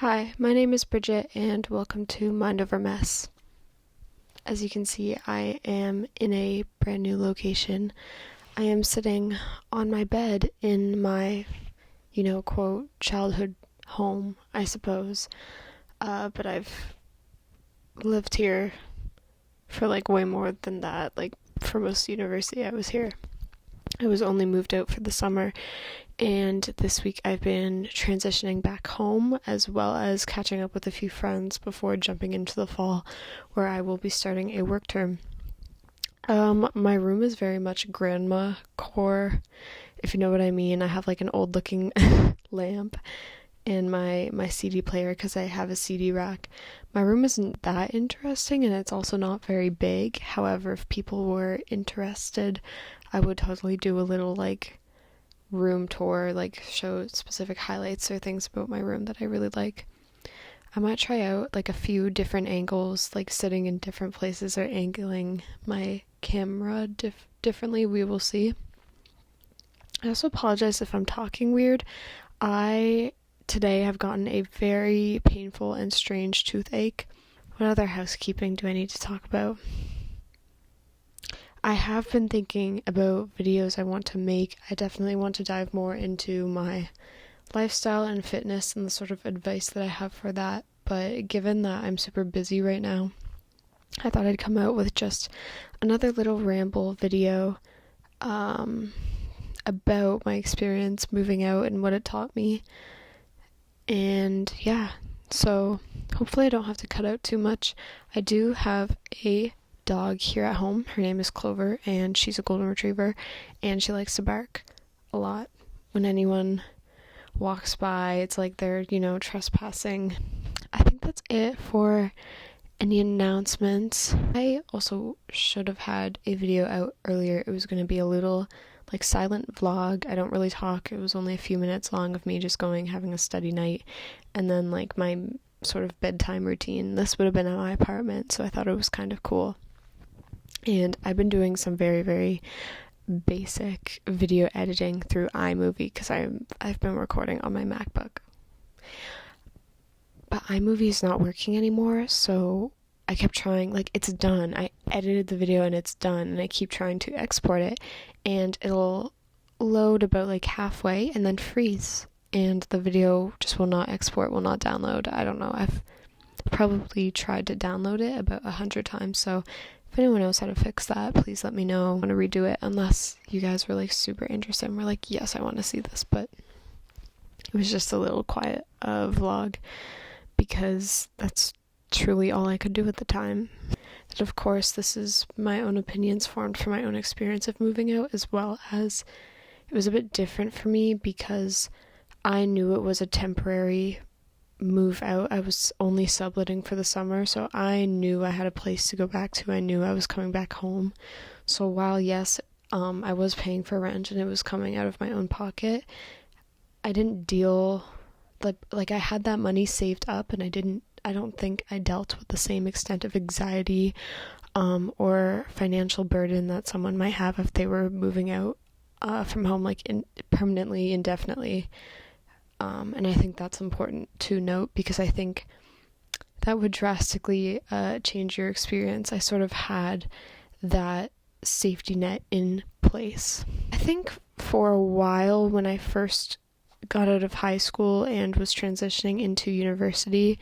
Hi, my name is Bridget and welcome to Mind Over Mess. As you can see, I am in a brand new location. I am sitting on my bed in my, quote, childhood home, I suppose. But I've lived here for way more than that. For most university, I was here. I was only moved out for the summer, and this week I've been transitioning back home as well as catching up with a few friends before jumping into the fall, where I will be starting a work term. My room is very much grandma core, if you know what I mean. I have an old looking lamp and my CD player because I have a CD rack. My room isn't that interesting and it's also not very big. However, if people were interested, I would totally do a little room tour, show specific highlights or things about my room that I really like. I might try out a few different angles, sitting in different places or angling my camera differently. We will see. I also apologize if I'm talking weird. I today have gotten a very painful and strange toothache. What other housekeeping do I need to talk about? I have been thinking about videos I want to make. I definitely want to dive more into my lifestyle and fitness and the sort of advice that I have for that. But given that I'm super busy right now, I thought I'd come out with just another little ramble video about my experience moving out and what it taught me. And yeah, so hopefully I don't have to cut out too much. I do have a dog here at home. Her name is Clover, and she's a golden retriever, and she likes to bark a lot when anyone walks by. It's like they're, trespassing. I think that's it for any announcements. I also should have had a video out earlier. It was going to be a little silent vlog. I don't really talk. It was only a few minutes long of me just having a study night, and then my sort of bedtime routine. This would have been at my apartment, so I thought it was kind of cool. And I've been doing some very, very basic video editing through iMovie because I've been recording on my MacBook. But iMovie is not working anymore, so I kept trying, it's done. I edited the video and it's done, and I keep trying to export it, and it'll load about halfway and then freeze, and the video just will not export, will not download. I don't know. I've probably tried to download it about 100 times, so if anyone knows how to fix that, please let me know. I want to redo it, unless you guys were super interested and were yes, I want to see this. But it was just a little quiet vlog because that's truly all I could do at the time. And of course, this is my own opinions formed from my own experience of moving out, as well as it was a bit different for me because I knew it was a temporary move out. I was only subletting for the summer, so I knew I had a place to go back to. I knew I was coming back home. So while yes, I was paying for rent and it was coming out of my own pocket, I didn't deal I had that money saved up, and I don't think I dealt with the same extent of anxiety or financial burden that someone might have if they were moving out from home permanently, indefinitely. And I think that's important to note because I think that would drastically change your experience. I sort of had that safety net in place. I think for a while when I first got out of high school and was transitioning into university,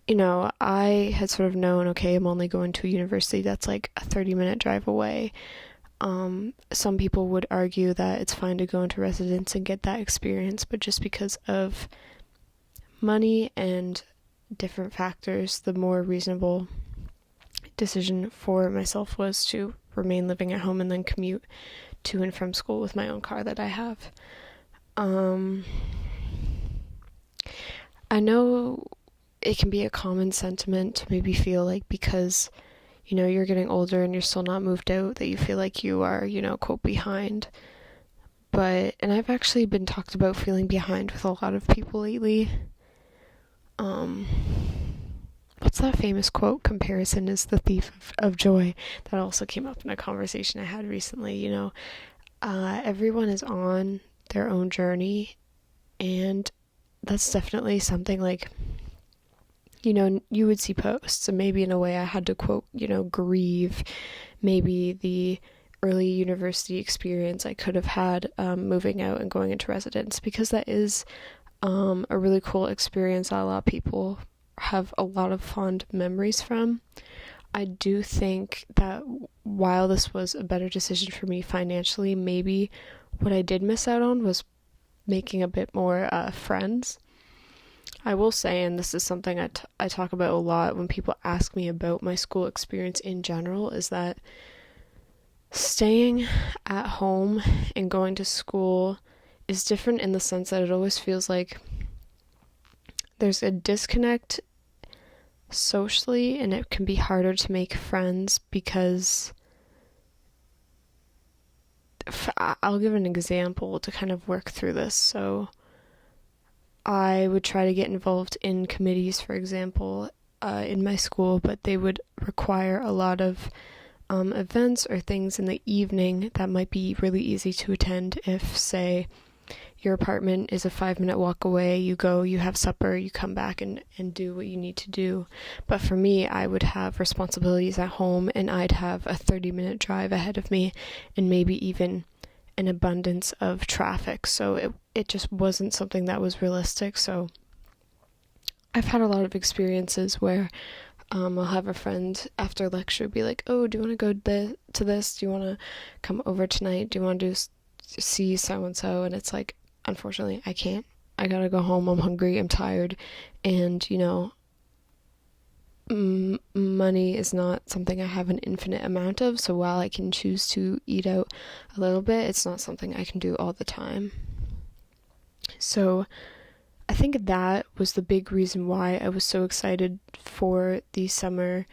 I had sort of known, okay, I'm only going to a university that's a 30-minute drive away. Some people would argue that it's fine to go into residence and get that experience, but just because of money and different factors, the more reasonable decision for myself was to remain living at home and then commute to and from school with my own car that I have. I know it can be a common sentiment to maybe feel because you're getting older and you're still not moved out, that you feel you are, quote, behind. And I've actually been talked about feeling behind with a lot of people lately. What's that famous quote? Comparison is the thief of joy. That also came up in a conversation I had recently. Everyone is on their own journey, and that's definitely something you would see posts, and maybe in a way I had to quote, grieve maybe the early university experience I could have had moving out and going into residence, because that is a really cool experience that a lot of people have a lot of fond memories from. I do think that while this was a better decision for me financially, maybe what I did miss out on was making a bit more friends. I will say, and this is something I talk about a lot when people ask me about my school experience in general, is that staying at home and going to school is different in the sense that it always feels like there's a disconnect socially, and it can be harder to make friends because I'll give an example to kind of work through this. So I would try to get involved in committees, for example, in my school, but they would require a lot of events or things in the evening that might be really easy to attend if, say, your apartment is a 5-minute walk away, you go, you have supper, you come back and do what you need to do. But for me, I would have responsibilities at home, and I'd have a 30-minute drive ahead of me, and maybe even an abundance of traffic. So it just wasn't something that was realistic. So I've had a lot of experiences where I'll have a friend after lecture be like, oh, do you want to go to this? Do you want to come over tonight? Do you want to see so-and-so? And it's like, unfortunately, I can't. I gotta go home. I'm hungry. I'm tired. And, money is not something I have an infinite amount of. So while I can choose to eat out a little bit, it's not something I can do all the time. So I think that was the big reason why I was so excited for the summer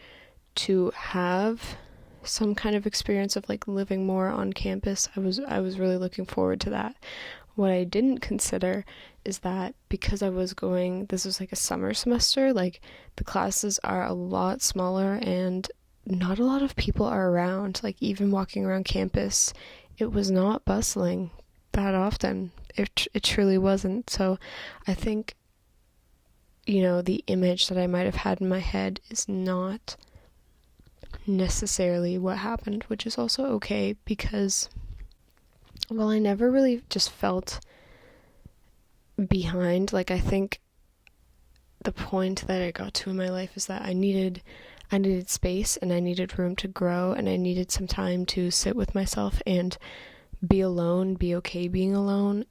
to have some kind of experience of like living more on campus. I was really looking forward to that. What I didn't consider is that because I was going, this was like a summer semester, like the classes are a lot smaller and not a lot of people are around. Like even walking around campus, it was not bustling that often. It truly wasn't. So I think, the image that I might have had in my head is not necessarily what happened, which is also okay because, well, I never really just felt behind. Like, I think the point that I got to in my life is that I needed space, and I needed room to grow, and I needed some time to sit with myself and be alone, be okay being alone,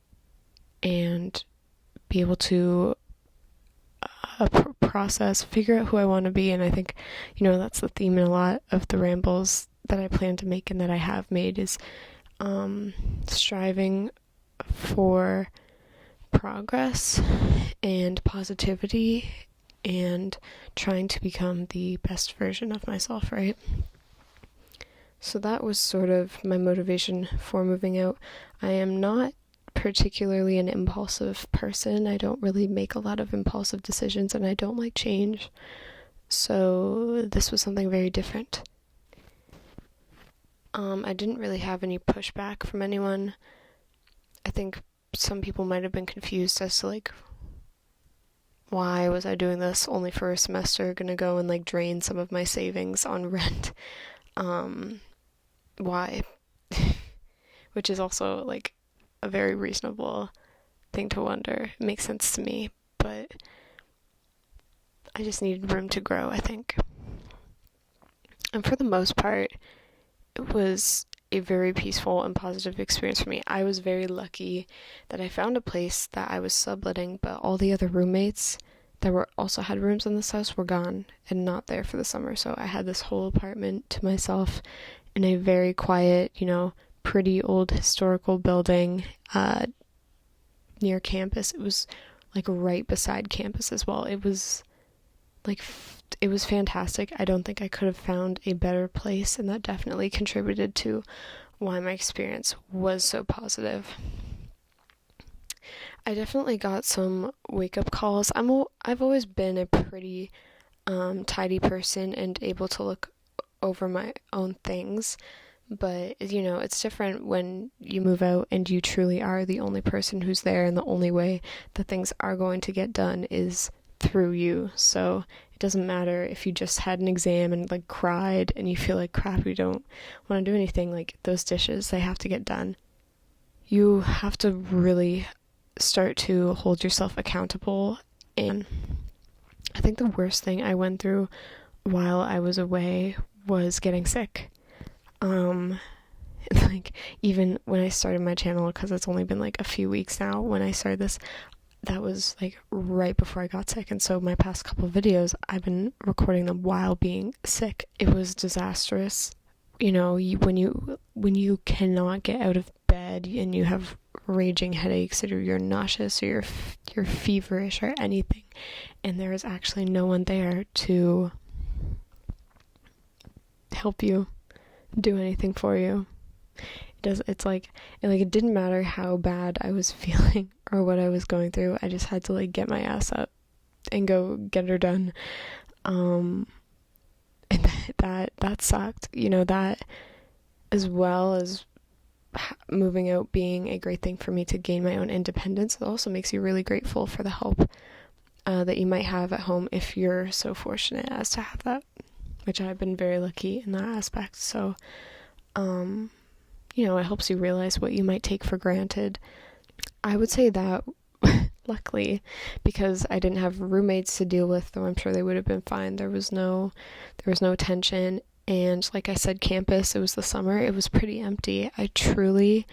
and be able to process, figure out who I want to be. And I think, that's the theme in a lot of the rambles that I plan to make and that I have made is striving for progress and positivity and trying to become the best version of myself, right? So that was sort of my motivation for moving out. I am not particularly an impulsive person. I don't really make a lot of impulsive decisions, and I don't like change. So this was something very different. I didn't really have any pushback from anyone. I think some people might have been confused as to like, why was I doing this only for a semester, gonna go and like drain some of my savings on rent. Why? Which is also like a very reasonable thing to wonder. It makes sense to me, but I just needed room to grow, I think. And for the most part, it was a very peaceful and positive experience for me. I was very lucky that I found a place that I was subletting, but all the other roommates that also had rooms in this house were gone and not there for the summer. So I had this whole apartment to myself in a very quiet, pretty old historical building near campus. It was like right beside campus as well. It was fantastic. I don't think I could have found a better place, and that definitely contributed to why my experience was so positive. I definitely got some wake-up calls. I've always been a pretty tidy person and able to look over my own things, but it's different when you move out and you truly are the only person who's there, and the only way that things are going to get done is through you. So it doesn't matter if you just had an exam and like cried and you feel like crap, you don't want to do anything. Like those dishes, they have to get done. You have to really start to hold yourself accountable. And I think the worst thing I went through while I was away was getting sick. Like even when I started my channel, because it's only been like a few weeks now when I started this, that was like right before I got sick, and so my past couple of videos I've been recording them while being sick. It was disastrous. You know, when you cannot get out of bed and you have raging headaches, or you're nauseous, or you're feverish or anything, and there is actually no one there to help you, do anything for you. It didn't matter how bad I was feeling or what I was going through. I just had to like get my ass up and go get her done. And that sucked. You know, that, as well as moving out being a great thing for me to gain my own independence, it also makes you really grateful for the help that you might have at home if you're so fortunate as to have that, which I've been very lucky in that aspect. So, you know, it helps you realize what you might take for granted. I would say that, luckily, because I didn't have roommates to deal with, though I'm sure they would have been fine. There was no tension. And like I said, campus, it was the summer, it was pretty empty. I truly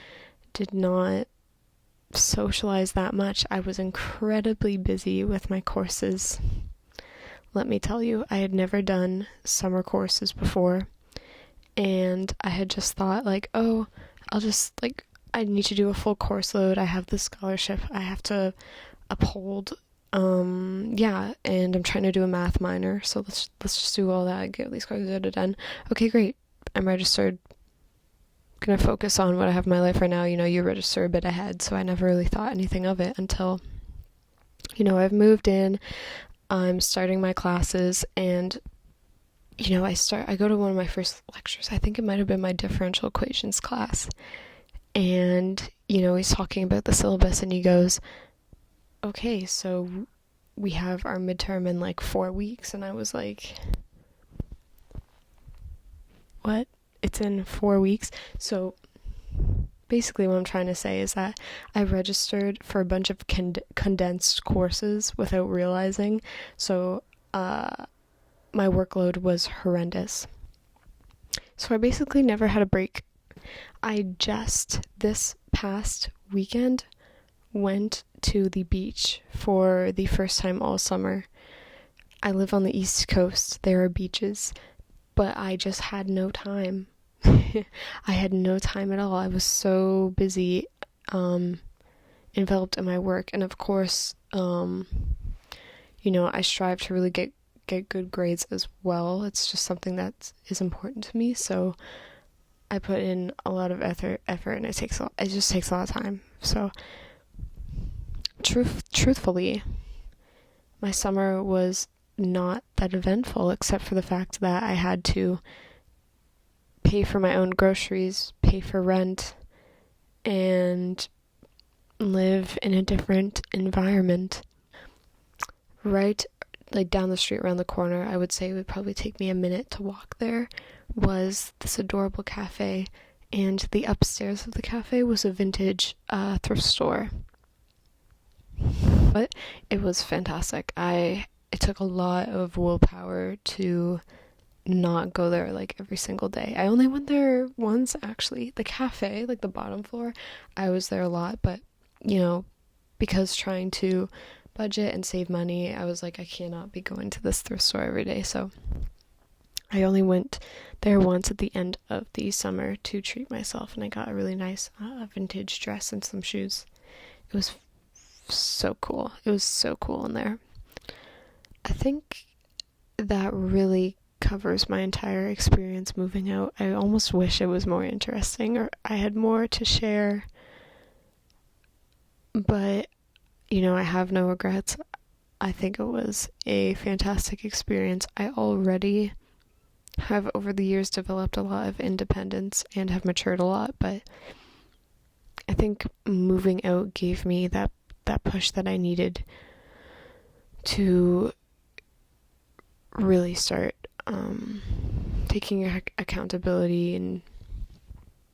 did not socialize that much. I was incredibly busy with my courses. Let me tell you, I had never done summer courses before. And I had just thought like, oh, I need to do a full course load. I have this scholarship I have to uphold. And I'm trying to do a math minor, so let's just do all that, get these courses done. Okay, great. I'm registered. Gonna focus on what I have in my life right now. You know, you register a bit ahead, so I never really thought anything of it until, you know, I've moved in. I'm starting my classes, and you know, I go to one of my first lectures. I think it might have been my differential equations class. And, you know, he's talking about the syllabus, and he goes, okay, so we have our midterm in like 4 weeks. And I was like, what? It's in 4 weeks? So basically what I'm trying to say is that I registered for a bunch of condensed courses without realizing. So, my workload was horrendous. So I basically never had a break. I just, this past weekend, went to the beach for the first time all summer. I live on the East Coast. There are beaches, but I just had no time. I had no time at all. I was so busy, enveloped in my work. And of course, you know, I strive to really get good grades as well. It's just something that is important to me, so I put in a lot of effort, and it just takes a lot of time. So truthfully, my summer was not that eventful, except for the fact that I had to pay for my own groceries, pay for rent, and live in a different environment. Right, like down the street around the corner, I would say it would probably take me a minute to walk there, was this adorable cafe, and the upstairs of the cafe was a vintage thrift store. But it was fantastic. It took a lot of willpower to not go there like every single day. I only went there once, actually. The cafe, like the bottom floor, I was there a lot, but you know, because trying to budget and save money, I was like, I cannot be going to this thrift store every day. So I only went there once at the end of the summer to treat myself, and I got a really nice vintage dress and some shoes. It was so cool. It was so cool in there. I think that really covers my entire experience moving out. I almost wish it was more interesting, or I had more to share, but you know, I have no regrets. I think it was a fantastic experience. I already have over the years developed a lot of independence and have matured a lot, but I think moving out gave me that push that I needed to really start taking accountability and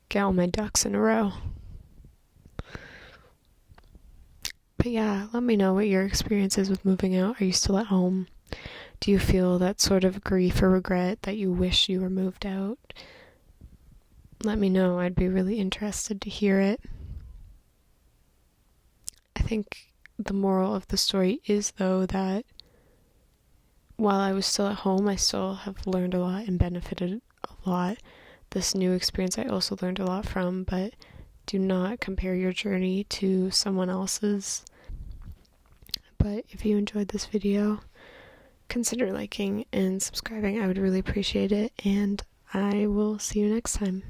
get all my ducks in a row. But yeah, let me know what your experience is with moving out. Are you still at home? Do you feel that sort of grief or regret that you wish you were moved out? Let me know. I'd be really interested to hear it. I think the moral of the story is, though, that while I was still at home, I still have learned a lot and benefited a lot. This new experience I also learned a lot from, but do not compare your journey to someone else's. But if you enjoyed this video, consider liking and subscribing. I would really appreciate it, and I will see you next time.